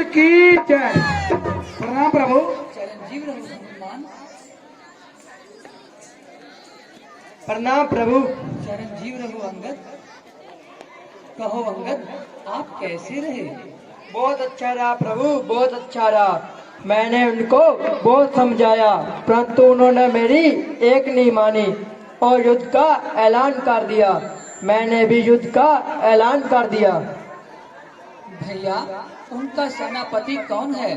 की जय। प्रणाम प्रभु। चिरंजीव रहो हनुमान। प्रणाम प्रभु। चिरंजीव रहो अंगद। कहो अंगद, आप कैसे रहे? बहुत अच्छा रहा प्रभु, बहुत अच्छा रहा। मैंने उनको बहुत समझाया, परंतु उन्होंने मेरी एक नहीं मानी और युद्ध का ऐलान कर दिया। मैंने भी युद्ध का ऐलान कर दिया। भैया, उनका सेनापति कौन है?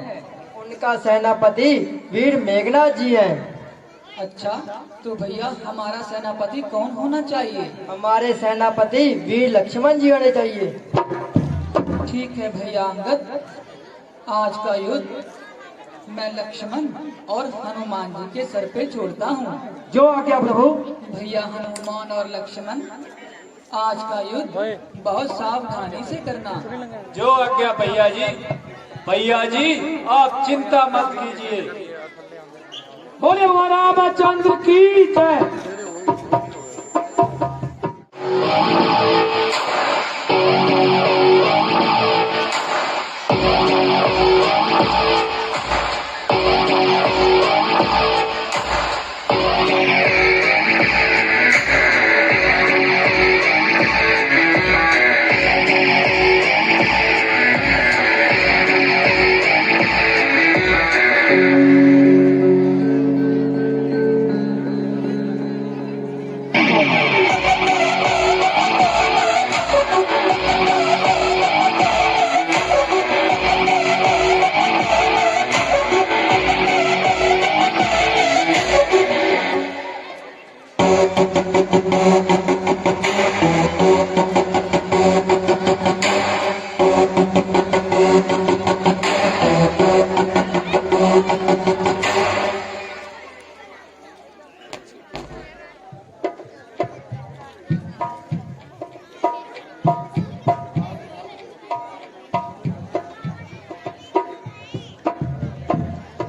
उनका सेनापति वीर मेघनाथ जी हैं। अच्छा, तो भैया हमारा सेनापति कौन होना चाहिए? हमारे सेनापति वीर लक्ष्मण जी होने चाहिए। ठीक है भैया अंगद, आज का युद्ध मैं लक्ष्मण और हनुमान जी के सर पे छोड़ता हूँ। जो आज्ञा प्रभु। भैया हनुमान और लक्ष्मण, आज का युद्ध बहुत सावधानी से करना। जो आज्ञा भैया जी। भैया जी आप चिंता मत कीजिए। बोले रामचंद्र की जय।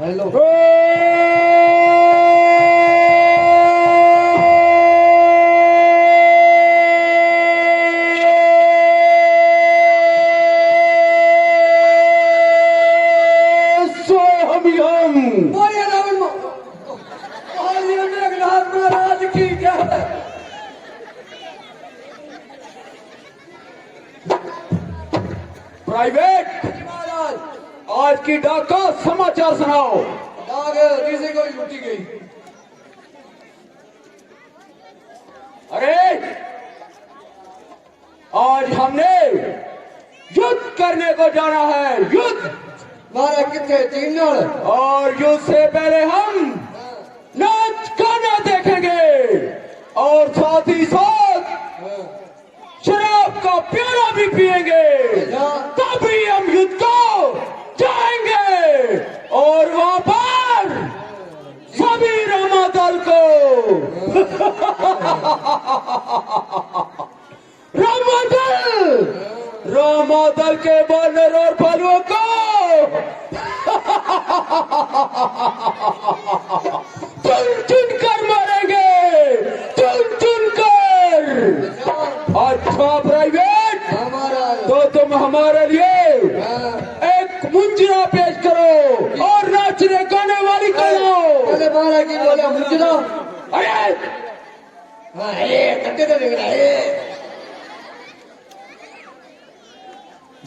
हेलो। महाराज की जय। प्राइवेट महाराज, आज की डाक का समाचार सुनाओ। डाक किसी को लूटी गई। अरे आज हमने युद्ध करने को जाना है, युद्ध। मारा कितने 3 जन। और युद्ध से पहले हम नाच गाना देखेंगे और साथ ही साथ शराब का प्याला भी पिएंगे। तभी हम युद्ध को जाएंगे और वहां पर सभी रामादल को रामादल के वानर और बलुओं को चुन चुन कर मारेंगे, चुन चुन कर। अच्छा प्राइवेट, तो तुम हमारे लिए एक मुंजरा पेश करो और नाचने गाने वाली करो। पहले मारा की बोला मुंजरा। अरे कट्टे तो देख रहा है।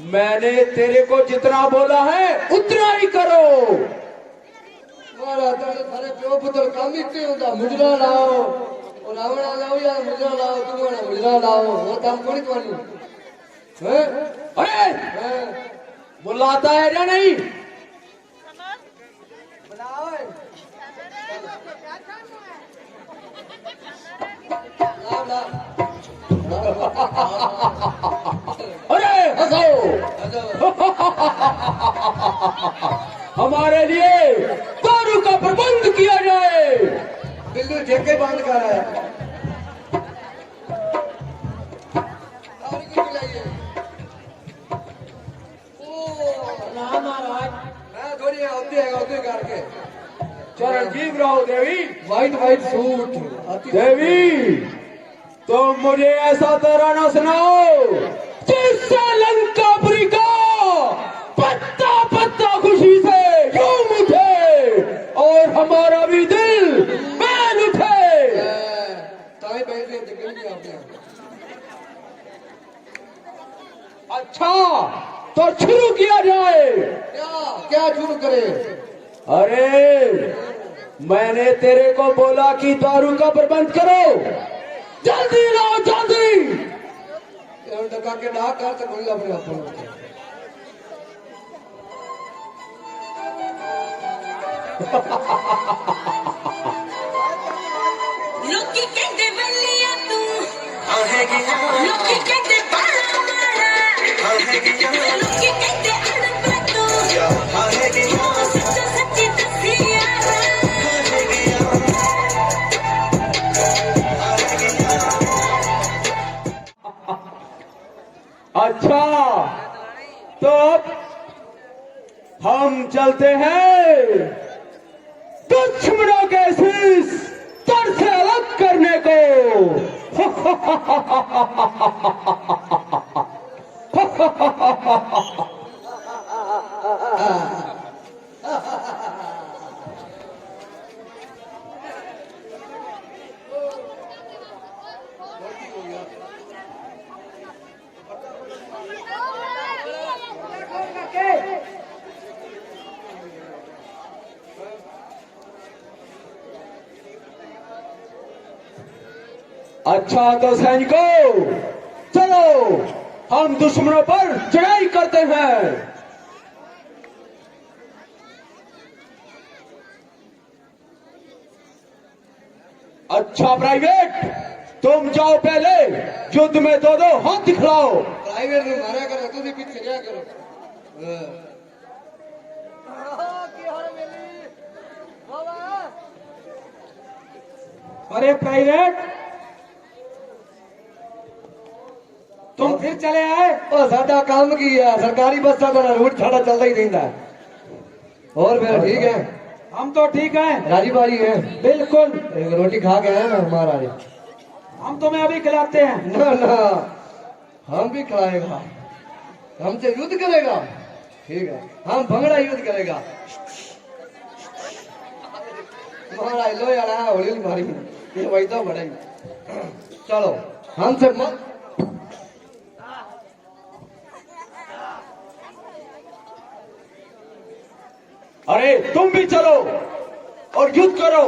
मैंने तेरे को जितना बोला है उतना ही करो। मारा थारे प्यो पुत्र काम इतने होता। मुजरा लाओ और रावणा लाओ या मुजरा लाओ, तुम्हारा मुजरा लाओ, वो काम कौन करनी है? अरे बुलाता है या नहीं? बनाओ अरे हंसो। हमारे लिए दारू का प्रबंध किया जाए। बिल्लू जेके बंद कर रहा है। थोड़ी होते करके चिरंजीव रहो देवी। व्हाइट सूट देवी तुम मुझे ऐसा तराना सुनाओ जिससे लंकापुरी का पत्ता अच्छा तो शुरू किया जाए। क्या क्या शुरू करे? अरे मैंने तेरे को बोला कि दारू का प्रबंध करो, जल्दी लाओ जल्दी। डका के डाक कर तो कोई अपने आप लोकी कहते बल्लिया तू लोकी कहते बाला मारा लोकी कहते अनपढ़ तू सच्चा सच्ची दसिया अच्छा तो अब हम चलते हैं दुश्मनों के शीश तर से अलग करने को। अच्छा तो सैनिकों चलो हम दुश्मनों पर चढ़ाई करते हैं। अच्छा प्राइवेट तुम जाओ पहले युद्ध में दो दो हाथ दिखलाओ। प्राइवेट में मारा करो तू भी पीछे क्या करो। अरे प्राइवेट तुम फिर चले आए। ओ साडा काम की है सरकारी बस का रूट साडा चलता ही रहता है। और फिर ठीक है? हम तो ठीक हैं राजी बाजी है? बिल्कुल। एक रोटी खा के आए ना महाराज। हम तुम्हें अभी खिलाते हैं। ना ना हम भी खिलाएगा, हमसे युद्ध करेगा। ठीक है हम भंगड़ा युद्ध करेगा। महाराज लो यार होली मारी ये वही तो बढ़ाई। चलो हमसे मत अरे तुम भी चलो और युद्ध करो।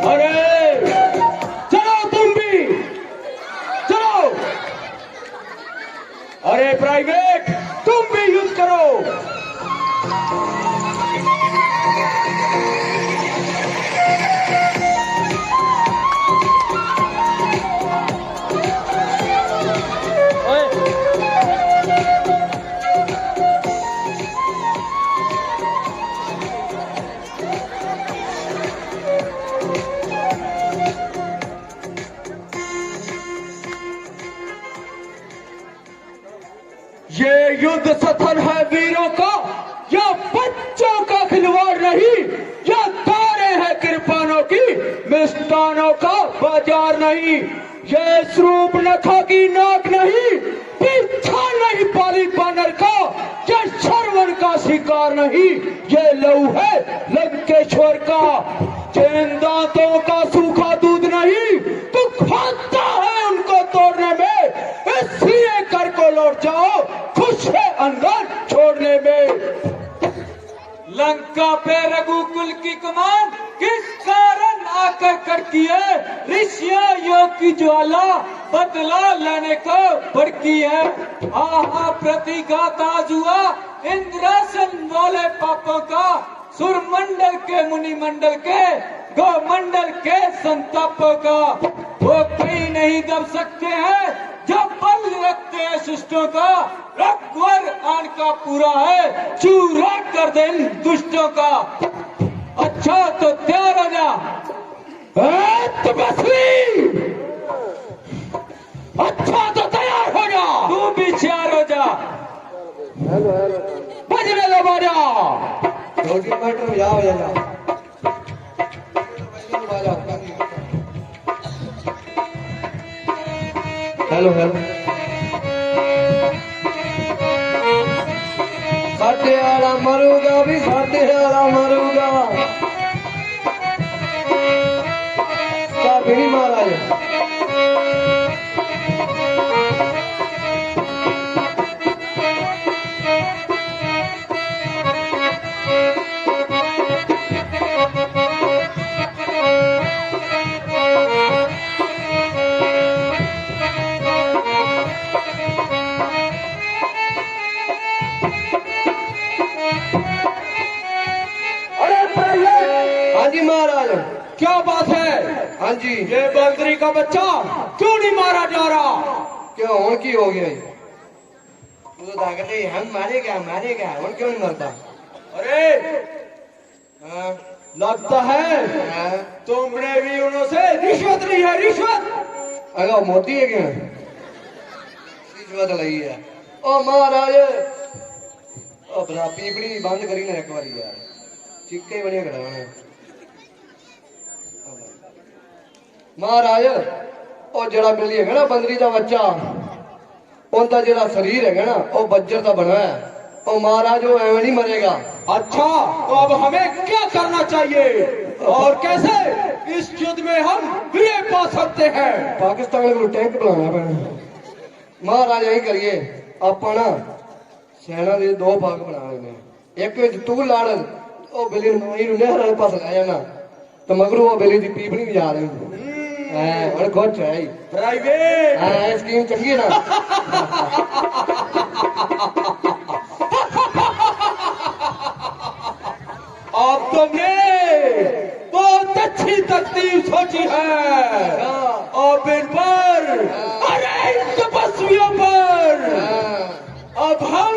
अरे चलो तुम भी चलो। अरे प्राइवेट तुम भी युद्ध करो। ये युद्ध सथन है वीरों का या बच्चों का खिलवाड़ नहीं, या तारे हैं कृपानों की मिष्टानों का बाजार नहीं। ये स्वरूप नखा की नाक नहीं, पीछा नहीं पाली बानर का, ये श्रवण का शिकार नहीं। ये लहू है लंकेश्वर का, चैन दांतों का सूखा दूध नहीं, तो खाता है उनको तोड़ने में। इसलिए कर को लौट जाओ, खुश है अंगन छोड़ने में। लंका पे रघुकुल की कमान किस कारण आकर कड़की है? ऋषियों योग की ज्वाला बदला लेने को भड़की है। आहा प्रतिघात आज हुआ इंद्रासन वाले पापों का, सुरमंडल के मुनि मंडल के गोमंडल के संतापों का। वो कहीं नहीं दब सकते हैं जब बल रखते हैं शिष्टों का। रघुवर आन का पूरा है, चूरा कर दे इन दुष्टों का। अच्छा तो तैयार हो जा। तपस्वी अच्छा तो तैयार हो जा। तू भी तैयार हो जा। हेलो हेलो बजने दो बाजा। 2 किलोमीटर जाओ जा हेलो हेलो साढ़े आला मरूगा भी साढ़े आला मरूगा क्या बीड़ी महाराज हाँ जी महाराज क्या बात है? हाँ जी ये बंदरी का बच्चा क्यों नहीं मारा जा रहा? क्यों और की हो गया तू तो ताकत है हम मारेगा और क्यों नहीं मरता अरे हाँ लगता है हाँ तुमने भी उनसे रिश्वत ली है, रिश्वत। अगर मोती है क्या रिश्वत लगी है ओ महाराज ओ भला पीपड़ी बंद करी ना एक बारी यार चिक्के बढ़िया कटाने महाराज ओ जड़ा बिल्ली है ना बंदरी का बच्चा उनका जड़ा शरीर है ना वो बज्जर का बना है ओ महाराज वो एवं नहीं मरेगा अच्छा, तो अब हमें क्या करना चाहिए और कैसे इस युद्ध में हम विजय पा सकते हैं? पाकिस्तान को टैंक बनाना पैना महाराज यही करिए आप ना सेना के 2 भाग बना लेने एक विच तू लड़ ओ बिल्ली नोई नहर वाले पास ले जाना तो मगरू वो बिल्ली की पीपनी भी जा रही है और खुश है प्राइवेट हाँ स्कीम चंगी ना अब तुमने बहुत अच्छी तरकीब सोची है। अब इन पर अरे इन तपस्वियों पर अब हम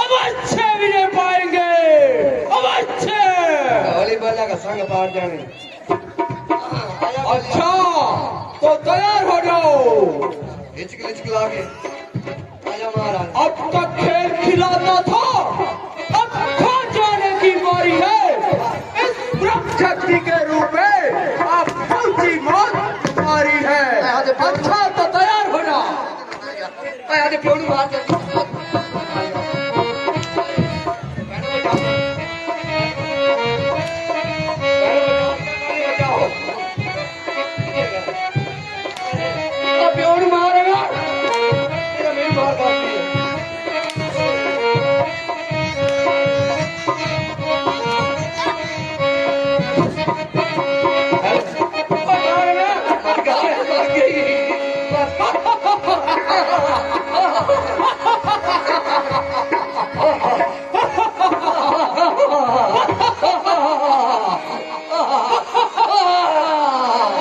अवश्य विजय पाएंगे, अवश्य। वॉलीबॉल का संग पार जाने अच्छा तो तैयार हो जाओ। हिचक लाके आजा महाराज अब तक खेल खिलाता था, अब खा जाने की बारी है। इस ब्रह्म शक्ति के रूप में अब फौजी मौत तुम्हारी है। अच्छा तो तैयार हो जा। आजा प्योड़ी मार के प्योड़ी मारेगा तेरा मेरी मार काटती है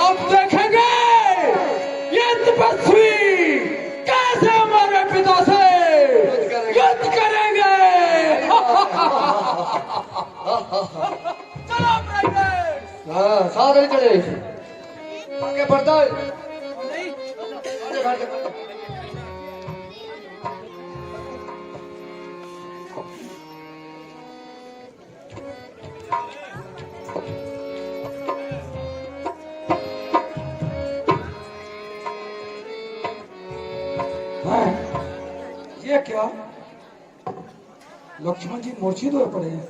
अब देखेंगे ये तपस्वी कैसे हमारे पिता से युद्ध करेंगे। चलो प्राइवेट। हाँ साथ ही चले आगे बढ़ता है आगे बढ़ जा। ये क्या लक्ष्मण जी मूर्छित हुए पड़े हैं।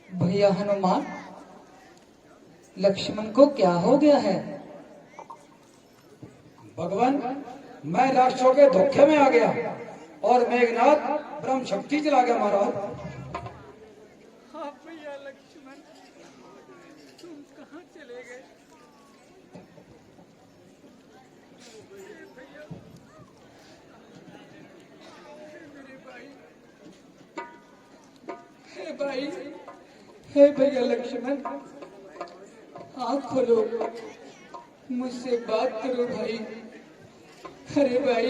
भैया हनुमान, लक्ष्मण को क्या हो गया है? भगवान, मैं राक्षसों के धोखे में आ गया और मेघनाथ ब्रह्म शक्ति चला गया महाराज। भाई, हे भैया लक्ष्मण, आँख खोलो, मुझसे बात करो भाई। अरे भाई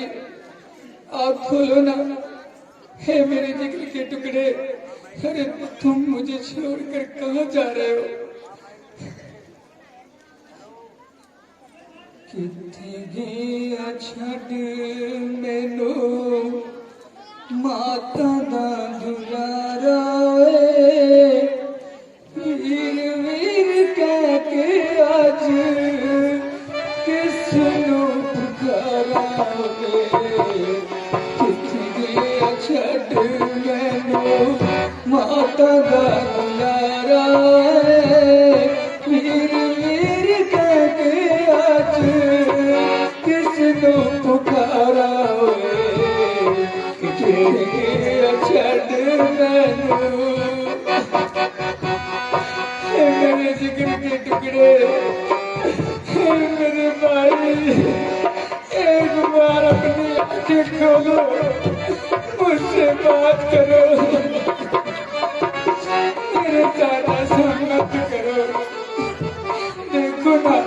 आँख खोलो ना, हे मेरे जिगर के टुकड़े, अरे तुम मुझे छोड़कर कहाँ जा रहे हो? कितनी छड़ मैनू माता दा दुलारा, वीर वीर कह के आज किसनू पुकारा, कितनी छड़ मैनू माता दा दुलारा, वीर वीर कह के आज किसनू पुकारा, छड़ मैनू मेरे जिगर के टुकड़े, मेरे भाई, एक बार अपनी आंखें खोलो, मुझसे बात करो, मेरे साथ ऐसा मत करो। देखो ना,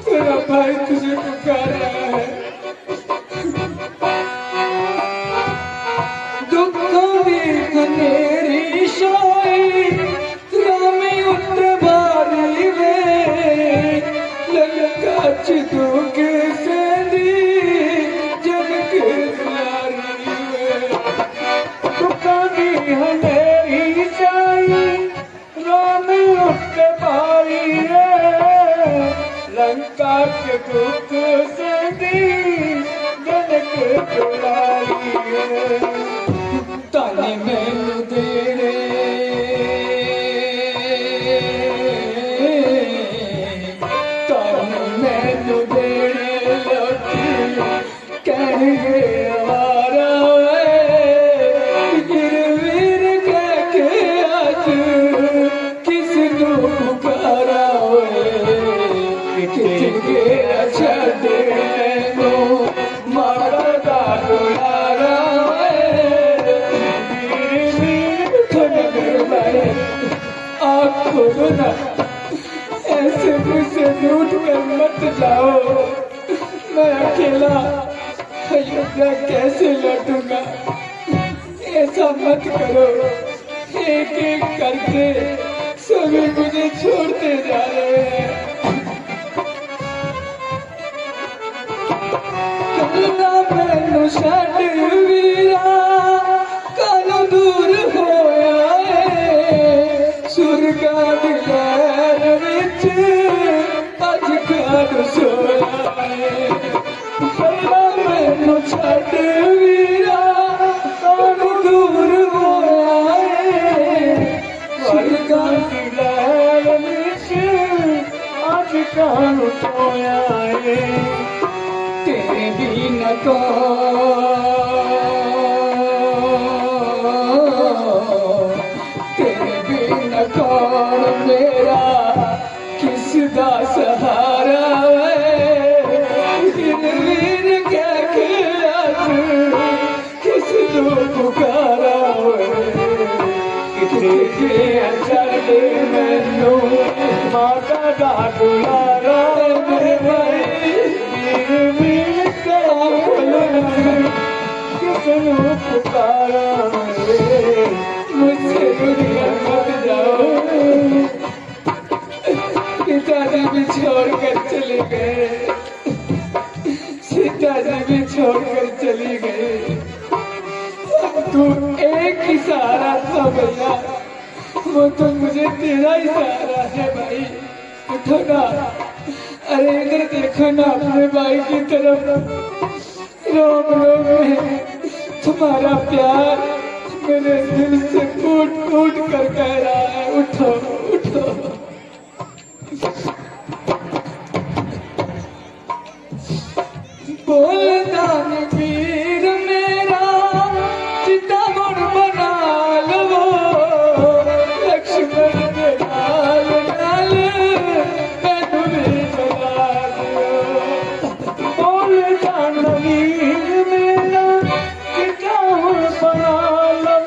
तेरा भाई तुझे पुकार रहा है। दुखों में मेरी शाई रामी उतर बारी वे, ललका दुख सेंदी जनक लारी वे, दुखों में मेरी शाई रामी उतर बारी वे, लंका के दुख सेंदी जनक लारी वे, ताने मैनू देने ताने मैनू देने लोकी कहेंगे हमारा, वीर कह के आज किसनू पुकारा, कितने छड़ मैनू माता दा दुलारा, आपको ना ऐसे मुझसे रूठ कर मत जाओ, मैं अकेला अयोध्या कैसे लौटूंगा? ऐसा मत करो, एक एक करके सभी मुझे छोड़ते जा रहे हैं। मैनू छड़ वीरा कानू दूर होया है, सुरगा दी लहर विच अज कानू सोया है, मैनू छड़ वीरा कानू दूर होया है, सुरगा दी लहर विच अज कानू सोया है, तेरे बिना तेरे बिना कौन मेरा किसदा सहारा है, वीर कह के आज किसनू पुकारा, कितने छड़ मैनू माता दा दुलारा, मेरे भाई वीर किसनू पुकारा, मुझसे दुनिया मत जाओ। पिताजी भी छोड़कर चले गए, सीताजी भी छोड़कर चली गई, तू एक ही सहारा था भैया, वो तो मुझे तेरा ही सहारा है भाई, उठो ना। अरे इधर देखो ना अपने भाई की तरफ, रोम रोम में तुम्हारा प्यार मेरे दिल से फूट फूट कर कह रहा है, उठो उठो। बोलता वीर मेरा चितावन बना लो, लक्ष्मण के लाल लाल मैनू भी बना लो। बोलता वीर मेरा चितावन बना लो,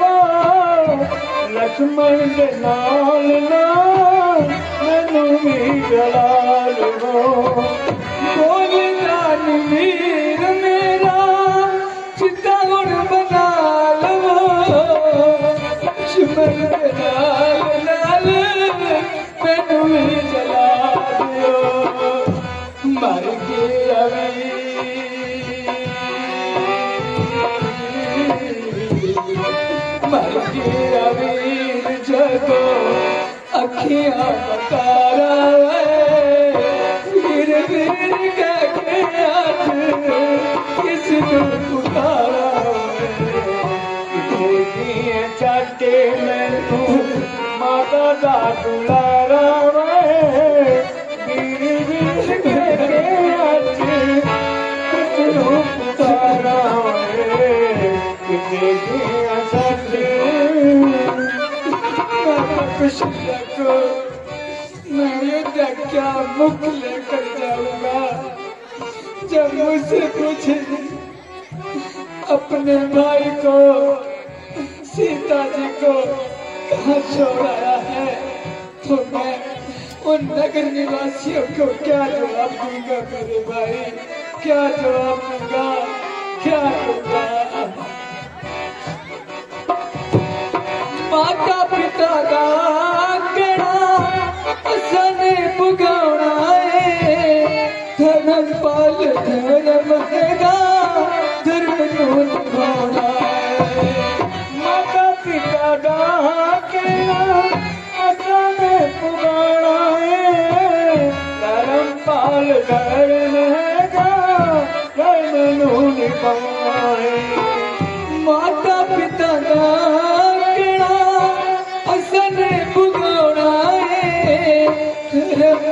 लक्ष्मण दे नाल ना मैनू भी जला लवो बोलदा नी वीर मेरा चिता गुण बना लवो लक्ष्मण दे नाल मैनू भी जला दियो मर गया मर गया वीर जगो अखियां बकारा वीर वीर कह के आज किसको पुकारा देखिए चाटे मैं तू माता दा दुलारा वीर वीर कह के आज किसको पुकारा मैं युद्ध क्या मुख लेकर जाऊंगा जब मुझसे पूछे अपने भाई को सीता जी को कहाँ छोड़ाया है तो मैं उन नगर निवासियों को क्या जवाब दूंगा मेरे भाई क्या जवाब दूंगा क्या दूंगा माता पिता का केड़ा असने पुगाना है धर्म पाल धर्म हैगा धर्म को निभाना है माता पिता का केड़ा असने पुगाना है धर्म पाल धर्म हैगा धर्म को निभाना है माता पिता का पुगाना है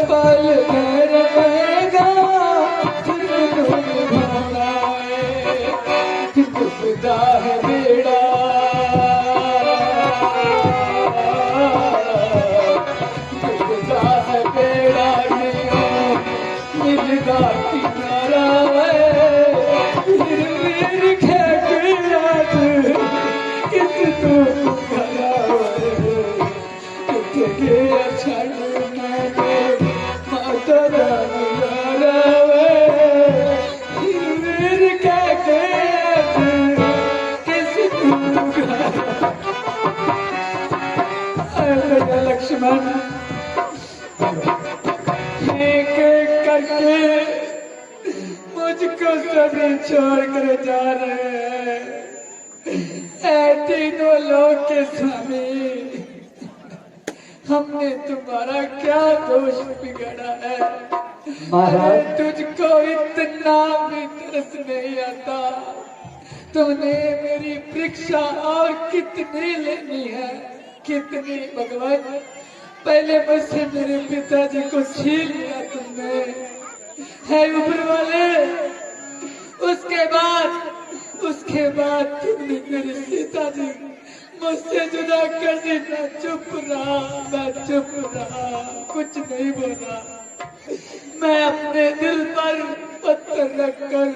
पल रहेगा निभाना है डूबता है बेड़ा डूबता है बेड़ा मिलता किनारा वीर खेत आज किस तू लक्ष्मण एक एक करके मुझको सभी छोड़ कर जा रहे हैं तीनों लोग के स्वामी हमने तुम्हारा क्या दोष बिगाड़ा है महाराज तुझको इतना भी तरस नहीं आता तुमने मेरी परीक्षा और कितनी लेनी है कितनी भगवान पहले मुझसे मेरे पिताजी को छीन लिया तुमने है ऊपर वाले उसके बाद तुमने मेरी सीता जी मुझसे जुदा कर दी मैं चुप रहा कुछ नहीं बोला मैं अपने दिल पर पत्थर रखकर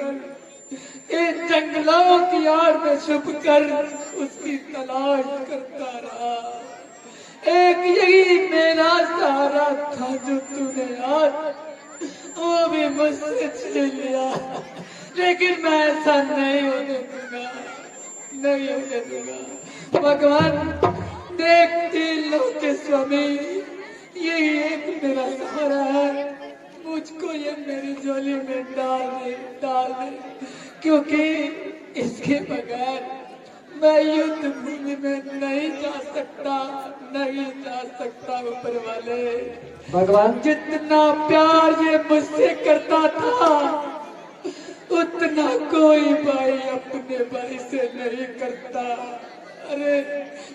इन जंगलों की आड़ में छुप कर उसकी तलाश करता रहा एक यही मेरा सहारा था जो तूने आज वो भी मुझसे छीन लिया लेकिन मैं ऐसा नहीं होने दूंगा भगवान देख तीन लोग के स्वामी यही एक मेरा सहारा है मुझको ये मेरी झोली में डाल दे क्योंकि इसके बगैर मैं युद्ध भूमि में नहीं जा सकता ऊपर वाले भगवान जितना प्यार ये मुझसे करता था उतना कोई भाई अपने भाई से नहीं करता अरे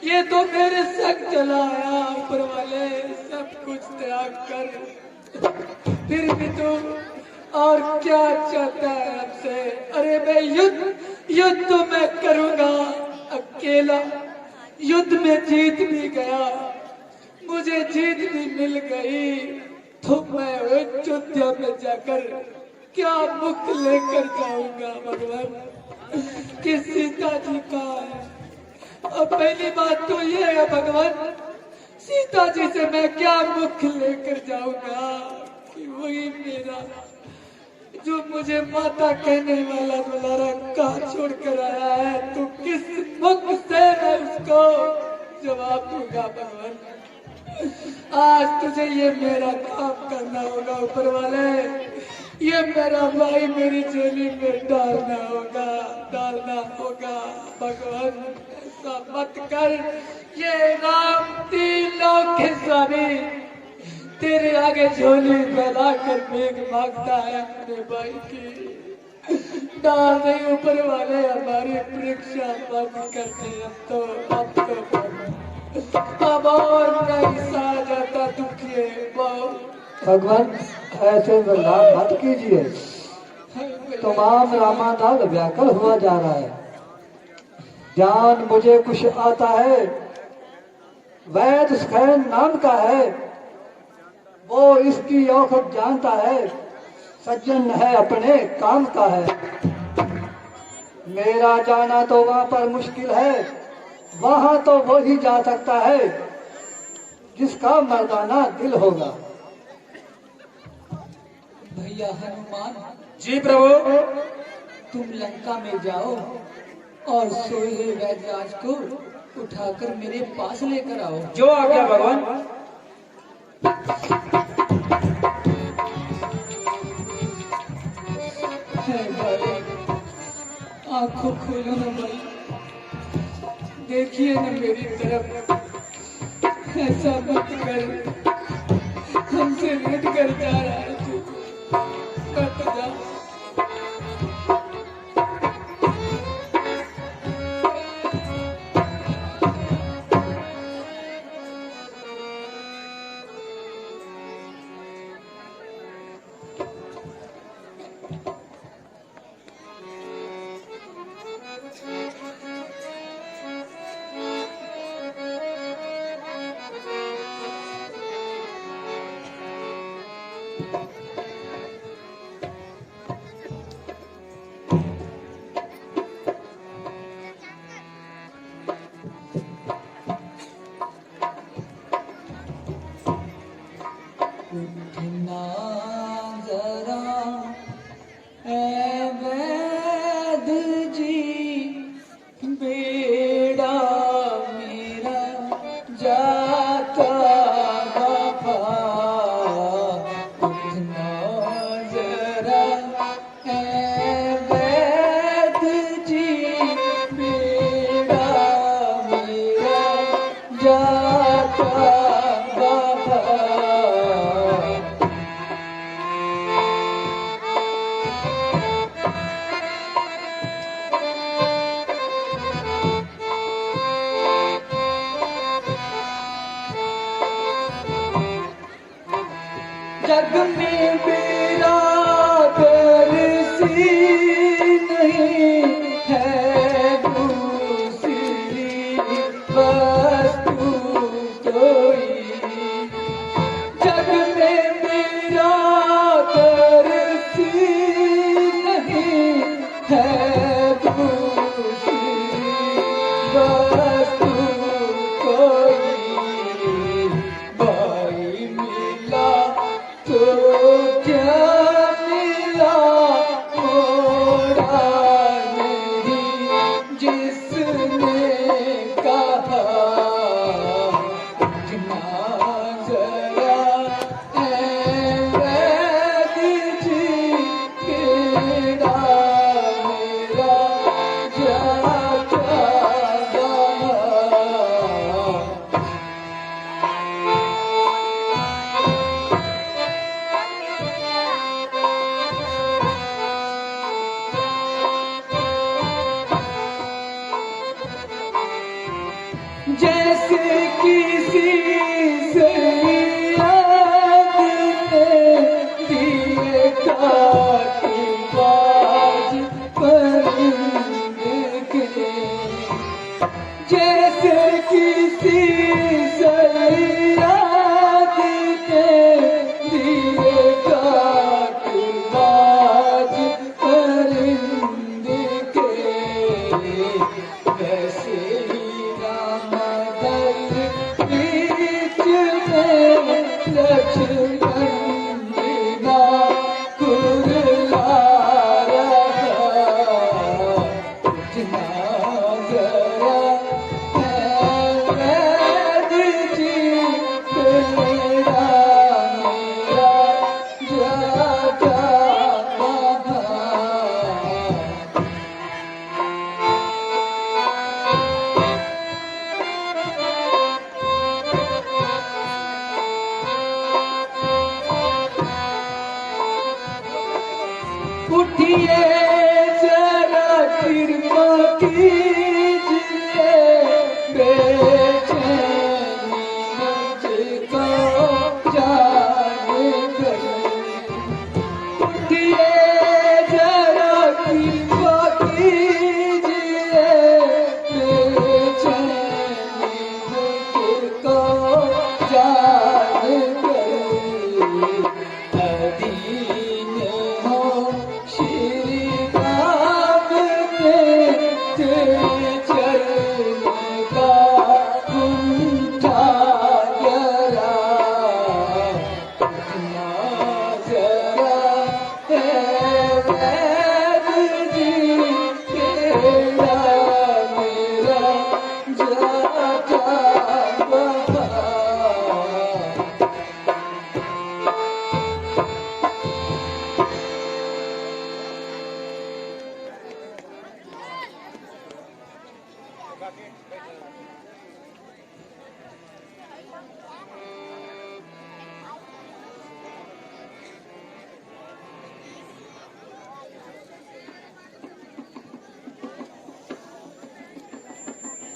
ये तो मेरे संग चला आया ऊपर वाले सब कुछ त्याग कर फिर भी तो और क्या चाहता है आपसे अरे मैं युद्ध तो मैं करूंगा अकेला युद्ध में जीत भी गया मुझे जीत भी मिल गई तो मैं अयोध्या में जाकर क्या मुख लेकर जाऊंगा भगवान कि सीता जी का है अब पहली बात तो ये है भगवान, सीता जी से मैं क्या मुख लेकर जाऊंगा कि वही मेरा जो मुझे माता कहने वाला दुलारा कहाँ छोड़ कर आया है, तो किस मुख से मैं उसको जवाब दूंगा भगवान। आज तुझे ये मेरा काम करना होगा ऊपर वाले, ये मेरा भाई मेरी झोली में डालना होगा भगवान। ऐसा मत कर, ये राम तीनों के स्वामी तेरे आगे झोली फैला कर मेघ मांगता है अपने भाई की। डाल दे ऊपर वाले, हमारी परीक्षा बंद करते अब और नहीं सहा जाता दुखिए बहुत। भगवान ऐसे बदलाव मत कीजिए, तमाम रामादान व्याकुल हुआ जा रहा है। ज्ञान मुझे कुछ आता है, वैद सुखैन नाम का है, वो इसकी औखत जानता है, सज्जन है अपने काम का है। मेरा जाना तो वहां पर मुश्किल है, वहां तो वो ही जा सकता है जिसका मर्दाना दिल होगा। भैया हनुमान जी प्रभु। तुम लंका में जाओ और सोए हुए वैद्यराज को उठाकर मेरे पास लेकर आओ। जो आज्ञा भगवान। आंखों खोलो ना भाई, देखिए ना मेरी तरफ, ऐसा मत कर, हमसे लट कर जा रहा है तू, मत जा। उठना जरा ऐ वैद जी, बेड़ा मेरा जाता बाबा। उठना जरा ऐ वैद जी, बेड़ा मेरा जाता बाबा। जग में मेरा तरसी नहीं है, दूसरी वस्तु कोई। जग में मेरा तरसी नहीं है, दूसरी वस्तु कोई। भाई मिला तो क्या मिला, मोड़ा नहीं जिसने कहा। उठना जरा ऐ वैद जी, बेड़ा मेरा जाता रहा। जैसे किसी से याद में दिए काटी बाज परिंदे के। जैसे किसी से याद में दिए काटी बाज परिंदे के, वैसे ही बीच में लक्ष्मण बिना कुरला रहा, उठना जरा वैद जी तेरा मेरा जाता कहाँ। उठिए जरा कृपा कीजिए, बेचैनी मुझको जान कर। उठिए जरा कृपा कीजिए, बेचैनी मुझको जान कर। अधीन हो श्री राम के तेरे चरण का कुंठा जरा, उठना जरा है वैद जी तेरा मेरा जाता कहाँ।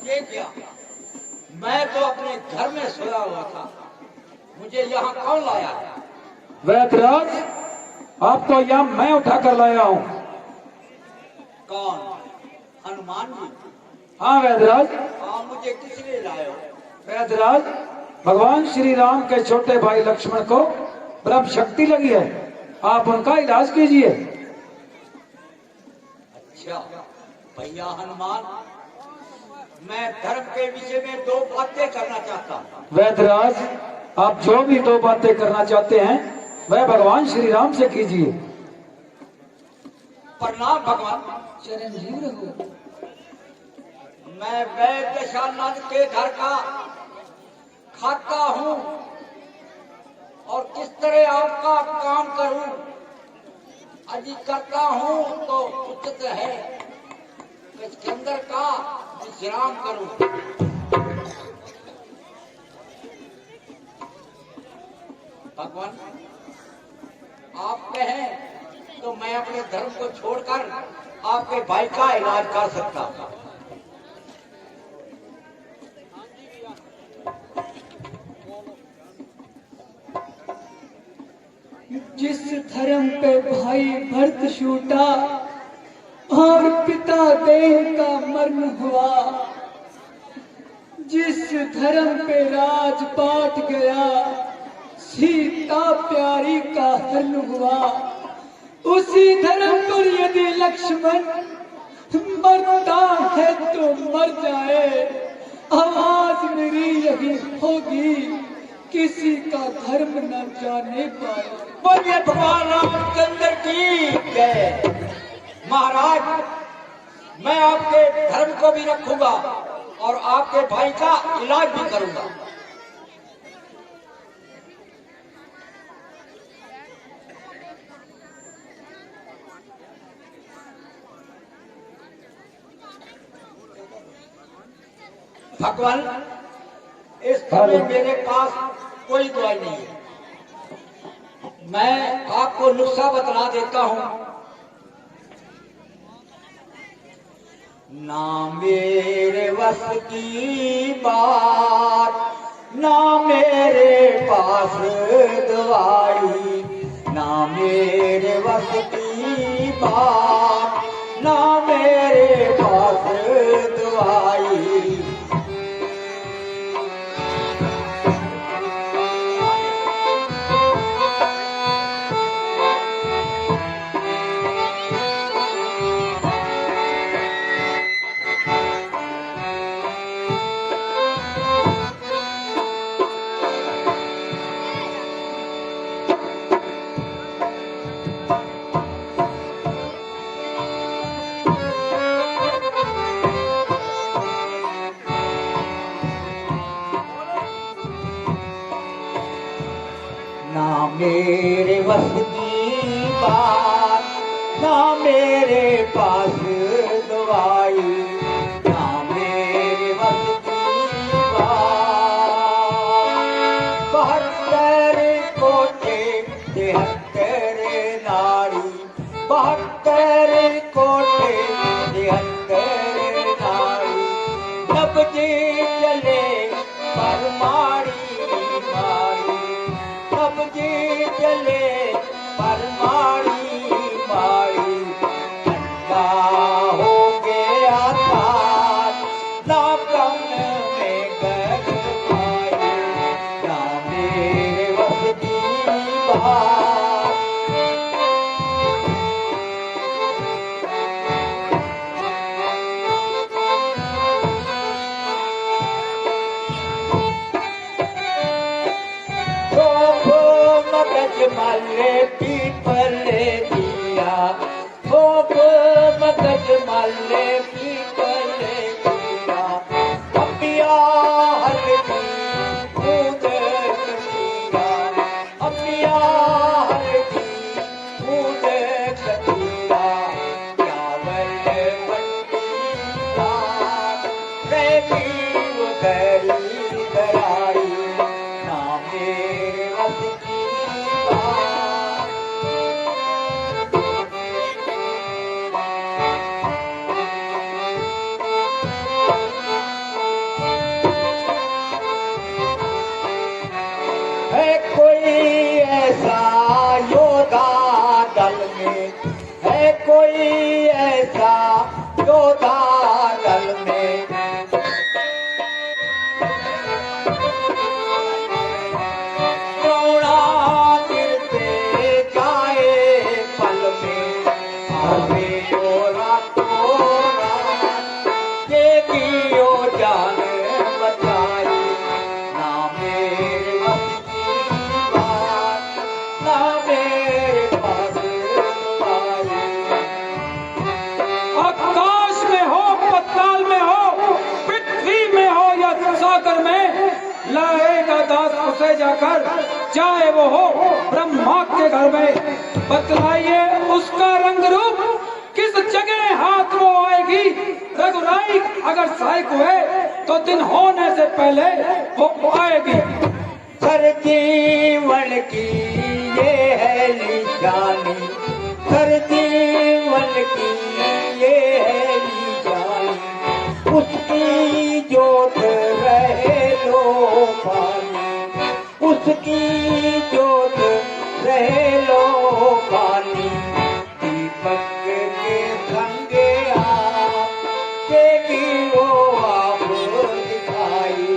ये क्या? मैं तो अपने घर में सोया हुआ था, मुझे यहाँ कौन लाया? वैदराज, आपको यहाँ मैं उठा कर लाया हूँ। कौन? हनुमान जी? हाँ वैदराज। हाँ, मुझे किस लिए लाए हो? वैदराज, भगवान श्री राम के छोटे भाई लक्ष्मण को ब्रह्म शक्ति लगी है, आप उनका इलाज कीजिए। अच्छा भैया हनुमान, मैं धर्म के विषय में दो बातें करना चाहता हूँ। वैदराज, आप जो भी दो बातें करना चाहते हैं वह भगवान श्री राम से कीजिए। प्रणाम भगवान। चिरंजीव रहो। मैं वैद्य दशानंद के घर का खाता हूँ और किस तरह आपका काम करूँ, यदि करता हूँ तो उचित है कि इसके अंदर का विश्राम करूँ। भगवान, आप कहें तो मैं अपने धर्म को छोड़कर आपके भाई का इलाज कर सकता हूँ। जिस धर्म पे भाई भरत छूटा और पिता देव का मरण हुआ, जिस धर्म पे राजपाट गया, सीता प्यारी का हरण हुआ, उसी धर्म पर यदि लक्ष्मण मरता है तो मर जाए। आवाज मेरी यही होगी, किसी का धर्म न जाने पाए। बोलिए भगवान रामचंद्र की जय। महाराज, मैं आपके धर्म को भी रखूंगा और आपके भाई का इलाज भी करूंगा। भगवान, इस समय मेरे पास कोई दवाई नहीं है, मैं आपको नुस्खा बतला देता हूं। ना मेरे वश की बात, ना मेरे पास दवाई, ना मेरे वश की बात, ना मेरे पास दवाई। मेरे बस की बात, ना मेरे पास दवाई, ना मेरे बस की बात। 72 कोटे 73 नाड़ी, 72 कोटे 73 नाड़ी, नब्जे चले पर मारी मारी, नब्जे चले पर मारी मारी। ठंडा हो गया था ना कम में गरमाई, ना मेरे बस की बात। मगज माले पीपले दिया, मगज माले पीपले दिया। अपिया हल्दी दूध कटिया, अपिया हल्दी दूध कटिया। चावल मंडीला रेगी उधरी दराई, ना मेरे बस की बात। है कोई ऐसा योद्धा दल में, है कोई ऐसा योद्धा दल में, द्रोणा गिरते जाए पल में, आवे यो रातों रात, देगियो जान बचाई, ना मेरे बस की बात, ना मेरे पास आई। आकाश में हो, पताल में हो, पृथ्वी में हो या सागर में, लाएगा दास उसे जाकर, चाहे वो हो ब्रह्मा के घर में। बतलाइए उसका रंग रूप, किस जगह हाथ वो आएगी। रघुराई अगर सहायक हुए तो दिन होने से पहले वो आएगी। हर जीवन की ये है निशानी, हर जीवन की ये है निशानी। उसकी जोत रहे लो पानी, उसकी जोत रहे लो पानी। दीपक के संगे आप देगी वो आप दिखाई,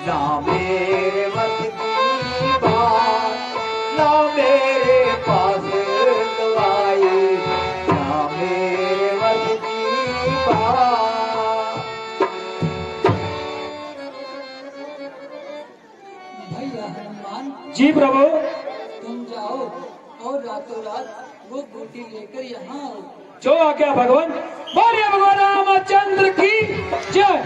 ना मेरे बस की बात, ना मेरे पास दवाई, ना मेरे बस की बात। भैया हनुमान, जी प्रभु। तुम जाओ और रातों रात वो बूटी लेकर यहाँ आओ। जो आज्ञा भगवान। बोलिए भगवान रामचंद्र की जय।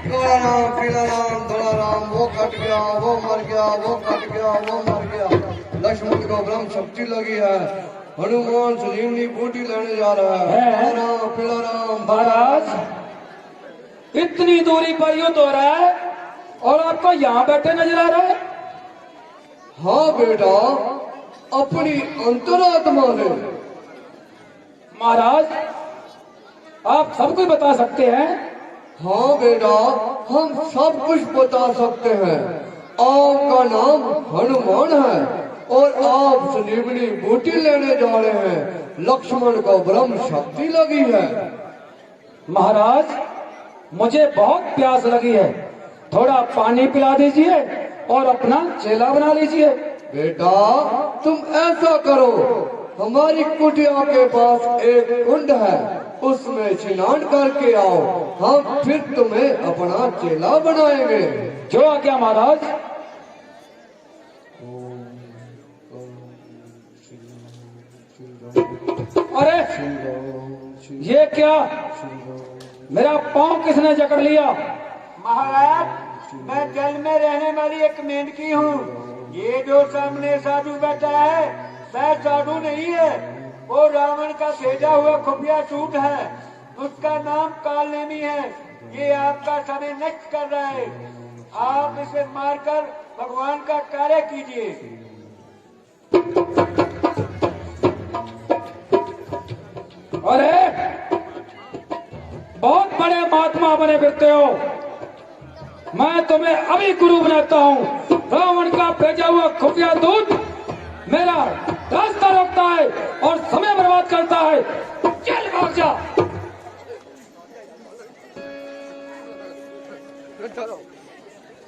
काला राम पीला राम धोला राम, वो कट गया वो मर गया, वो कट गया वो मर गया। लक्ष्मण को ब्रह्म शक्ति लगी है, हनुमान संजीवनी बूटी लेने जा रहा है। है। काला राम पीला राम। महाराज इतनी दूरी पर युद्ध हो रहा है और आपको यहाँ बैठे नजर आ रहा है। हाँ बेटा, अपनी अंतरात्मा से। महाराज आप सब कुछ बता सकते हैं। हाँ बेटा, हम सब कुछ बता सकते हैं। आपका नाम हनुमान है और आप संजीवनी बूटी लेने जा रहे हैं। लक्ष्मण को ब्रह्म शक्ति लगी है। महाराज मुझे बहुत प्यास लगी है, थोड़ा पानी पिला दीजिए और अपना चेला बना लीजिए। बेटा तुम ऐसा करो, हमारी कुटिया के पास एक कुंड है, उसमें स्नान करके आओ, हम फिर तुम्हें अपना चेला बनाएंगे। जो आज्ञा महाराज। अरे ये क्या, मेरा पांव किसने जकड़ लिया? महाराज मैं जल में रहने वाली एक मेंढकी हूँ। ये जो सामने साधु बैठा है वह साधु नहीं है, वो रावण का भेजा हुआ खुफिया सूट है। उसका नाम कालनेमी है। ये आपका समय नष्ट कर रहा है। आप इसे मारकर भगवान का कार्य कीजिए। अरे बहुत बड़े महात्मा बने फिरते हो। मैं तुम्हें अभी गुरु बनाता हूँ। रावण का भेजा हुआ खुफिया दूत मेरा रास्ता रोकता है और समय बर्बाद करता है। चल भाग जा।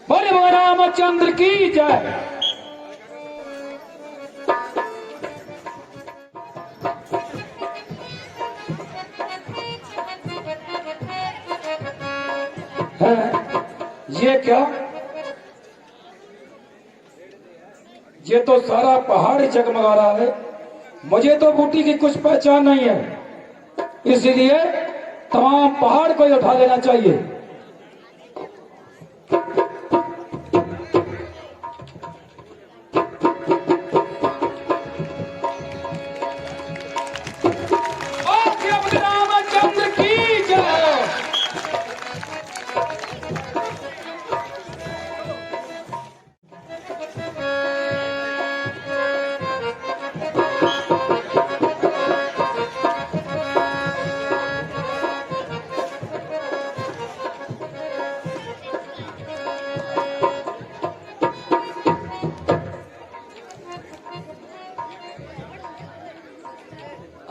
बोले भगवान रामचंद्र की जय। ये क्या? ये तो सारा पहाड़ ही जगमगा रहा है। मुझे तो बूटी की कुछ पहचान नहीं है, इसलिए तमाम पहाड़ को ही उठा लेना चाहिए। रामचंद्र की जय।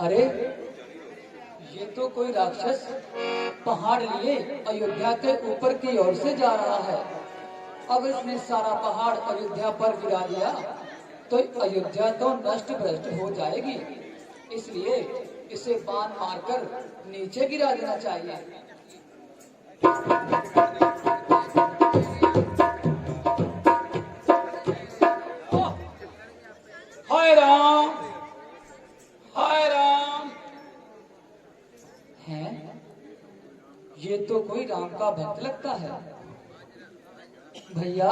अरे ये तो कोई राक्षस पहाड़ लिए अयोध्या के ऊपर की ओर से जा रहा है। अब इसने सारा पहाड़ अयोध्या पर गिरा दिया तो अयोध्या तो नष्ट भ्रष्ट हो जाएगी। इसलिए इसे बाण मारकर नीचे गिरा देना चाहिए। हाय राम, हाय राम। हैं? ये तो कोई राम का भक्त लगता है। भैया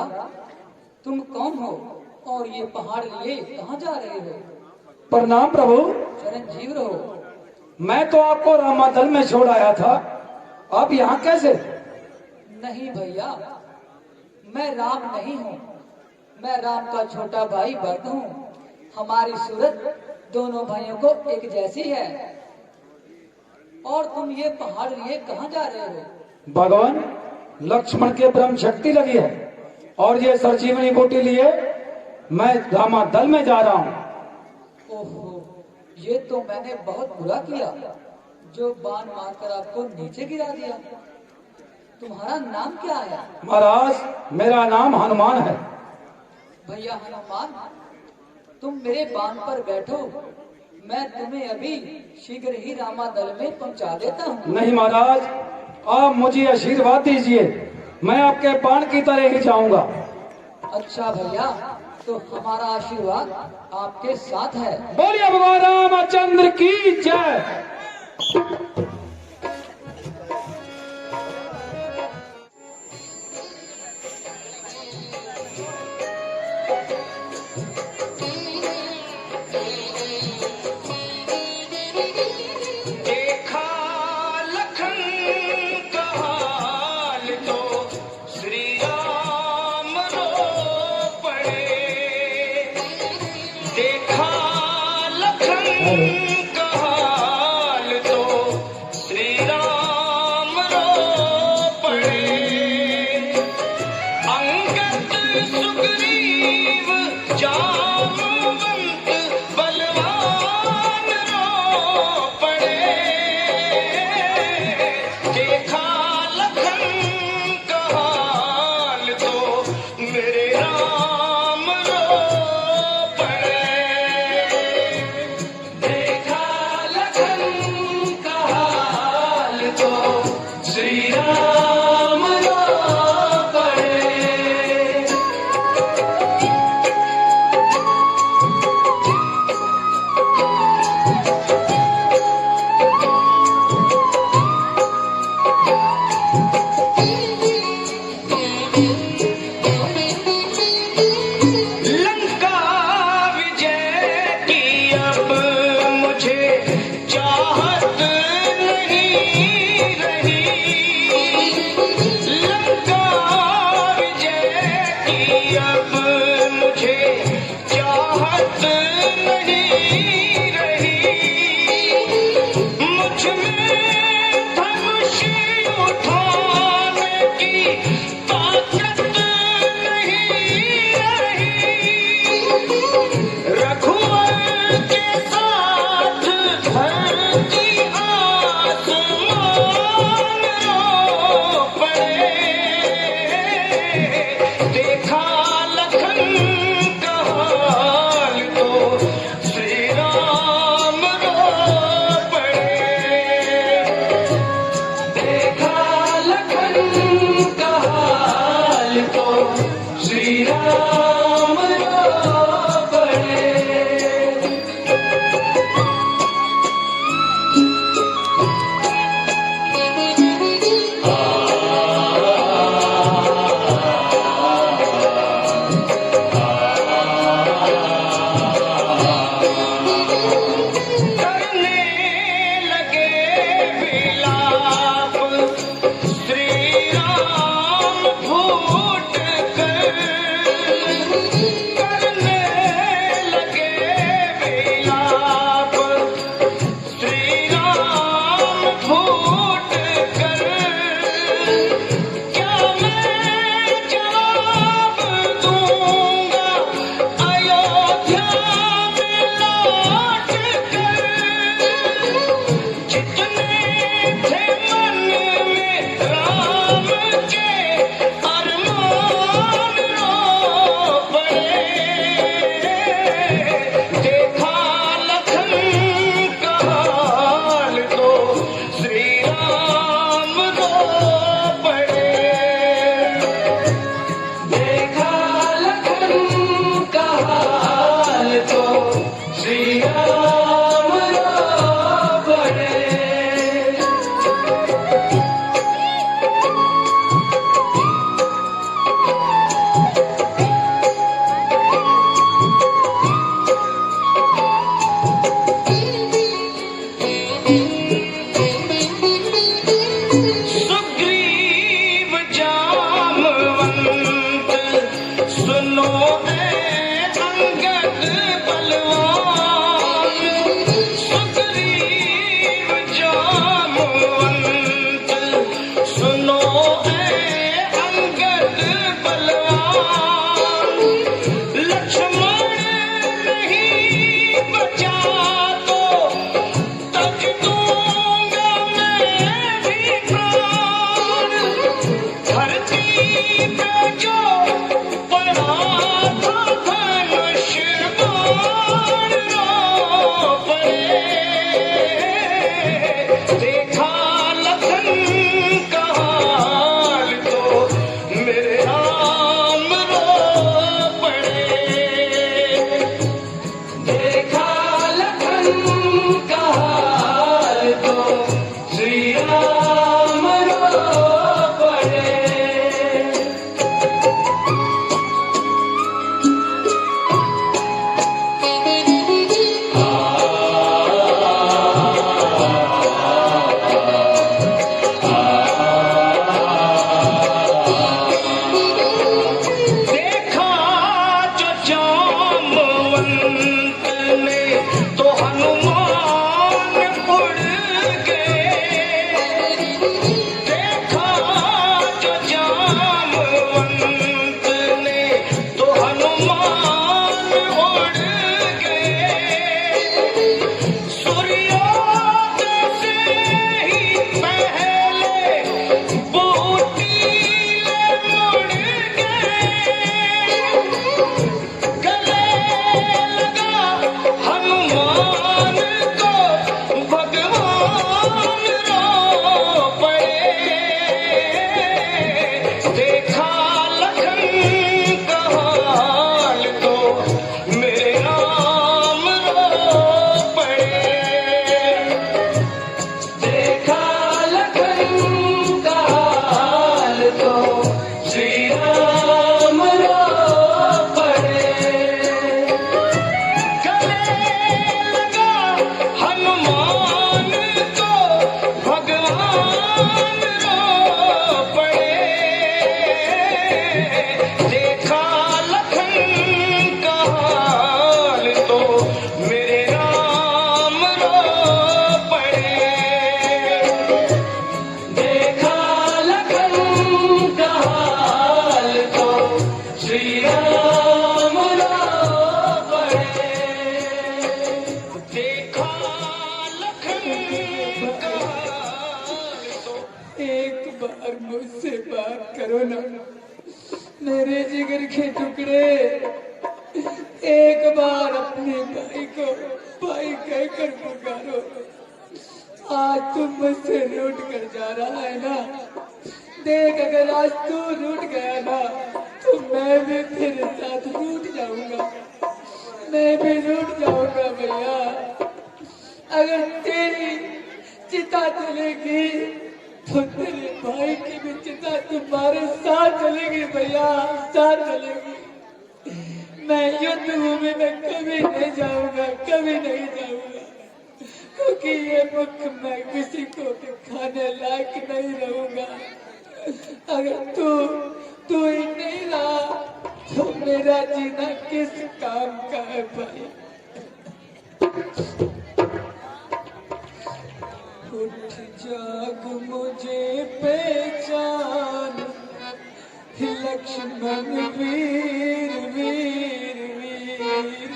तुम कौन हो और ये पहाड़ लिए कहाँ जा रहे हो? प्रणाम प्रभु। चिरंजीव रहो। मैं तो आपको रामादल में छोड़ आया था, आप यहाँ कैसे? नहीं भैया, मैं राम नहीं हूँ। मैं राम का छोटा भाई भरत हूँ। हमारी सूरत दोनों भाइयों को एक जैसी है। और तुम ये पहाड़ लिए कहाँ जा रहे हो? भगवान लक्ष्मण के ब्रह्म शक्ति लगी है और ये संजीवनी बूटी लिए मैं रामादल में जा रहा हूँ। ओहो, ये तो मैंने बहुत बुरा किया जो बाण मारकर आपको नीचे गिरा दिया। तुम्हारा नाम क्या है? महाराज मेरा नाम हनुमान है। भैया हनुमान, तुम मेरे बाण पर बैठो, मैं तुम्हें अभी शीघ्र ही रामादल में पहुंचा देता हूँ। नहीं महाराज, आप मुझे आशीर्वाद दीजिए, मैं आपके बाण की तरह ही जाऊंगा। अच्छा भैया, तो हमारा आशीर्वाद आपके साथ है। बोलिए भगवान रामचंद्र की जय। बार मुझसे बात करो ना मेरे जिगर के टुकड़े। एक बार अपने भाई को भाई कहकर पुकारो। आज तुम मुझसे रूठ कर जा रहा है ना, देख अगर आज तू रूठ गया ना तो मैं भी तेरे साथ रूठ जाऊंगा, मैं भी रूठ जाऊंगा भैया। अगर तेरी चिता चलेगी तो तेरे भाई की भी चिता तुम्हारे साथ चलेगी भैया, साथ चलेगी। मैं युद्ध भूमि में कभी नहीं जाऊंगा, कभी नहीं जाऊंगा, क्योंकि ये मुख मैं किसी को भी खाने लायक नहीं रहूंगा। अगर तू ही नहीं रहा तो मेरा जीना किस काम का है भाई। उठ जाग मुझे पहचान लक्ष्मण वीर वीर वीर।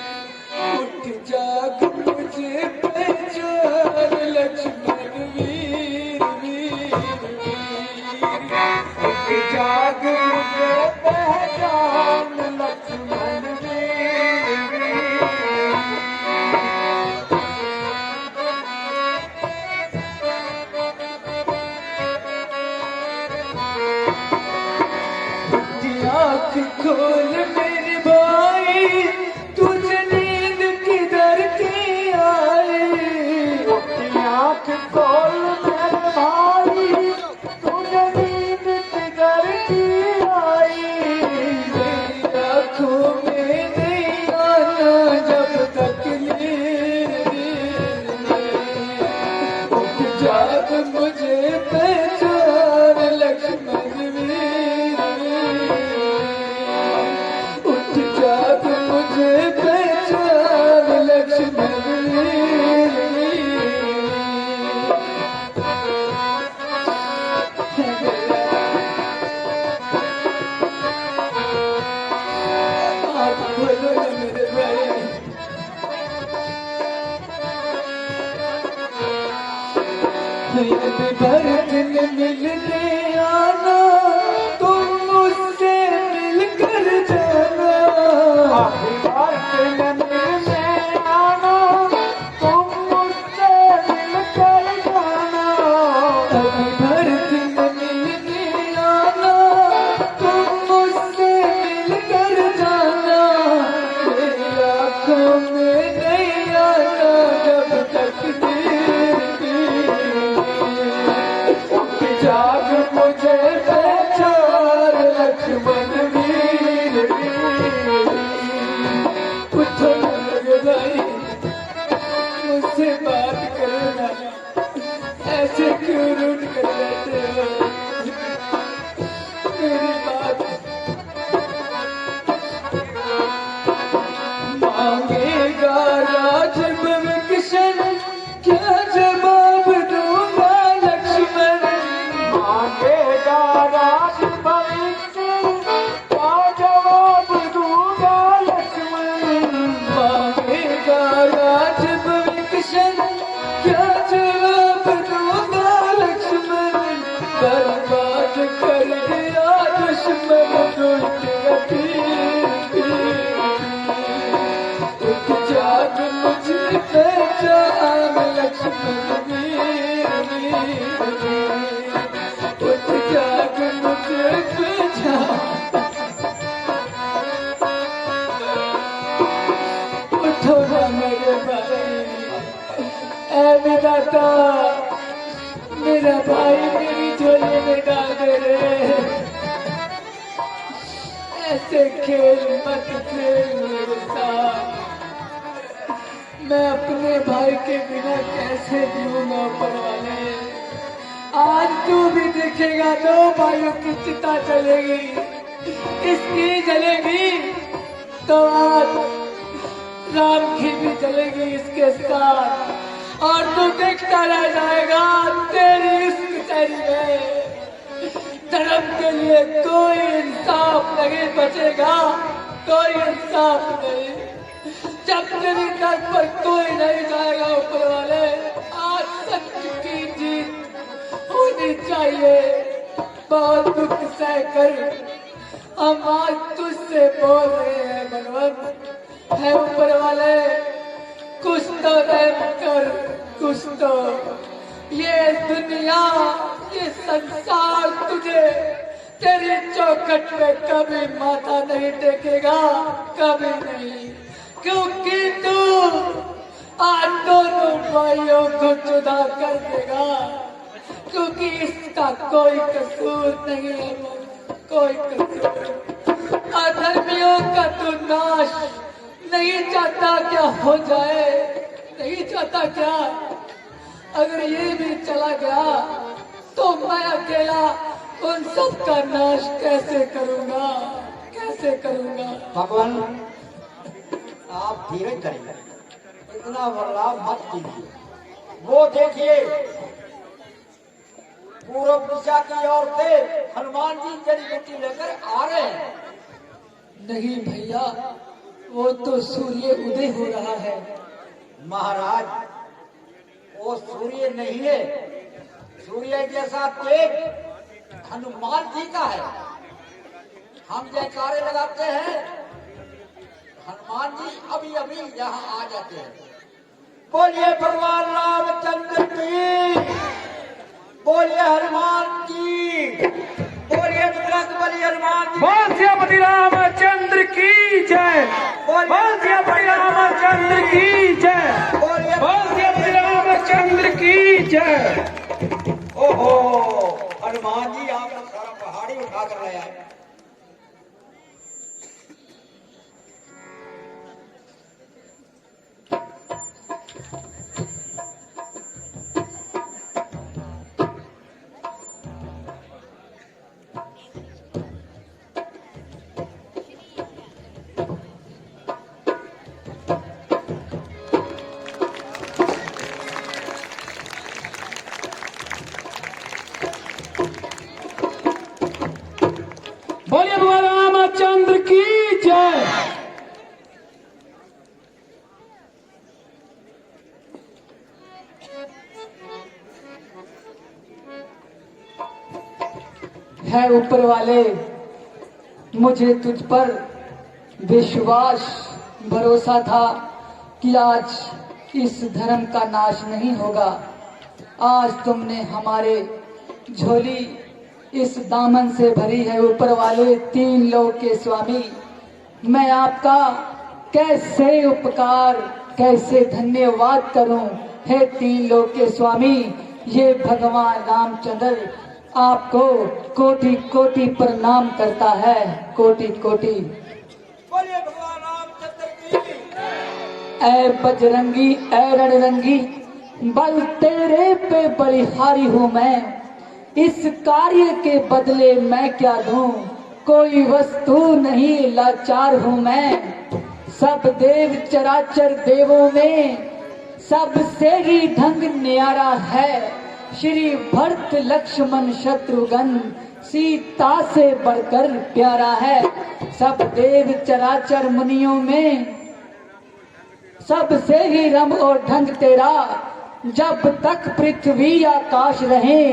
उठ जाग मुझे पहचान लक्ष्मण वीर वीर वीर। उठ जाग मुझे पहचान लक्ष्मण वीर वीर। आँख खोल मेरे भाई तुझे नींद किधर की आई। आँख खोल मेरे भाई तुझे नींद किधर की आई। मेरी आँखों में नहीं आना जब तक नींद उठ जाग मुझे पहचान लक्ष्मण वीर। उठ जाग मुझे पहचान लक्ष्मण वीर। आप बोलो ना मेरे भाई। यदि भर दिन मिलने आना तुम मुझसे मिलकर जाना। भर दिन मिलने आना तुम मुझसे मिलकर जाना। यदि भर दिन मिलने आना तुम मुझसे मिलकर जाना। मेरी आँखों में नहीं आना जब तक जाग मुझे पहचान लक्ष्मण वीर। उठो मेरे भाई मुझसे बात करना, ऐसे क्यों रूठ कर बैठे हो। मेरी बात मांगेगा राज भविष्य क्या जवाब दूंगा लक्ष्मण। मांगेगा राज भविष्य क्या जवाब दूंगा लक्ष्मण। मांगेगा राज भविष्य क्या जवाब दूंगा लक्ष्मण। बर्बाद कर दिया दुश्मन दुष्ट गति। उठ जाग मुझे पहचान लक्ष्मण वीर वीर। उठ जाग मुझे पहचान। उठो ना मेरे भाई। ऐ विधाता मेरा भाई मेरी झोली में डाल दे रे। ऐसे खेल मत खेल मेरे साथ। मैं अपने भाई के बिना कैसे जीऊंगा ऊपर वाले। आज तू भी देखेगा दो भाइयों की चिता चलेगी, किसकी जलेगी तो आज राम की भी चलेगी इसके साथ। और तू देखता रह जाएगा तेरी इस कचहरी में धर्म के लिए कोई इंसाफ नहीं बचेगा, कोई इंसाफ नहीं। जब तेरी तर्क पर कोई नहीं जाएगा ऊपर वाले। आज सच की जीत होनी चाहिए। बहुत दुख सहकर हम आज तुझसे बोल रहे हैं भगवान। है ऊपर वाले, कुछ तो रहम कर, कुछ तो। ये दुनिया, ये संसार तुझे तेरी चौखट पे कभी माथा नहीं टेकेगा, कभी नहीं, क्योंकि तू आज दोनों भाइयों को जुदा कर देगा, क्योंकि इसका कोई कसूर नहीं है, कोई कसूर। अधर्मियों का तू नाश नहीं चाहता क्या हो जाए, नहीं चाहता क्या? अगर ये भी चला गया तो मैं अकेला उन सब का नाश कैसे करूंगा, कैसे करूंगा? भगवान आप धीरज करिए, इतना बदलाव मत कीजिए। वो देखिए पूर्व दिशा की ओर से हनुमान जी जड़ी बूटी लेकर आ रहे हैं। नहीं भैया, वो तो सूर्य उदय हो रहा है। महाराज वो सूर्य नहीं है, सूर्य जैसा तेज हनुमान जी का है। हम जयकारे लगाते हैं, हनुमान जी अभी अभी यहाँ आ जाते हैं। बोलिए भगवान रामचंद्र की, बोलिए हनुमान की, बोलिए बजरंग बली हनुमान जी। बोल श्रीपति रामचंद्र की जय, बोल श्रीपति रामचंद्र की जय, बोल श्रीपति रामचंद्र की जय। ओहो हनुमान जी आपका सारा पहाड़ी उठा कर लाया है। बोलिए भगवान रामचंद्र की जय। है ऊपर वाले, मुझे तुझ पर विश्वास भरोसा था कि आज इस धर्म का नाश नहीं होगा। आज तुमने हमारे झोली इस दामन से भरी है। ऊपर वाले, तीन लोक के स्वामी, मैं आपका कैसे उपकार, कैसे धन्यवाद करूं। हे तीन लोक के स्वामी, ये भगवान रामचंद्र आपको कोटि कोटि प्रणाम करता है, कोटि कोटि। बोलिए भगवान रामचंद्र की। ऐ बजरंगी, ऐ रणरंगी, बल तेरे पे बलिहारी हूँ मैं। इस कार्य के बदले मैं क्या दूं, कोई वस्तु नहीं, लाचार हूँ मैं। सब देव चराचर देवों में सबसे ही ढंग न्यारा है। श्री भरत लक्ष्मण शत्रुघ्न सीता से बढ़कर प्यारा है। सब देव चराचर मुनियों में सबसे ही रम और ढंग तेरा। जब तक पृथ्वी आकाश रहे,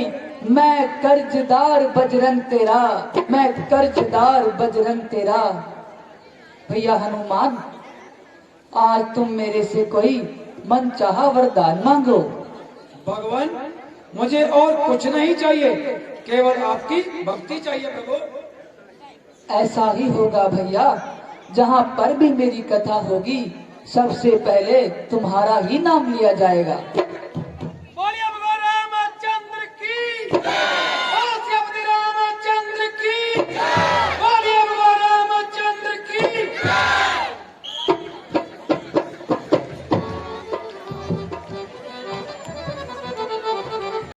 मैं कर्जदार बजरंग तेरा, मैं कर्जदार बजरंग तेरा। भैया हनुमान, आज तुम मेरे से कोई मनचाहा वरदान मांगो। भगवान मुझे और कुछ नहीं चाहिए, केवल आपकी भक्ति चाहिए प्रभु। ऐसा ही होगा भैया, जहाँ पर भी मेरी कथा होगी सबसे पहले तुम्हारा ही नाम लिया जाएगा।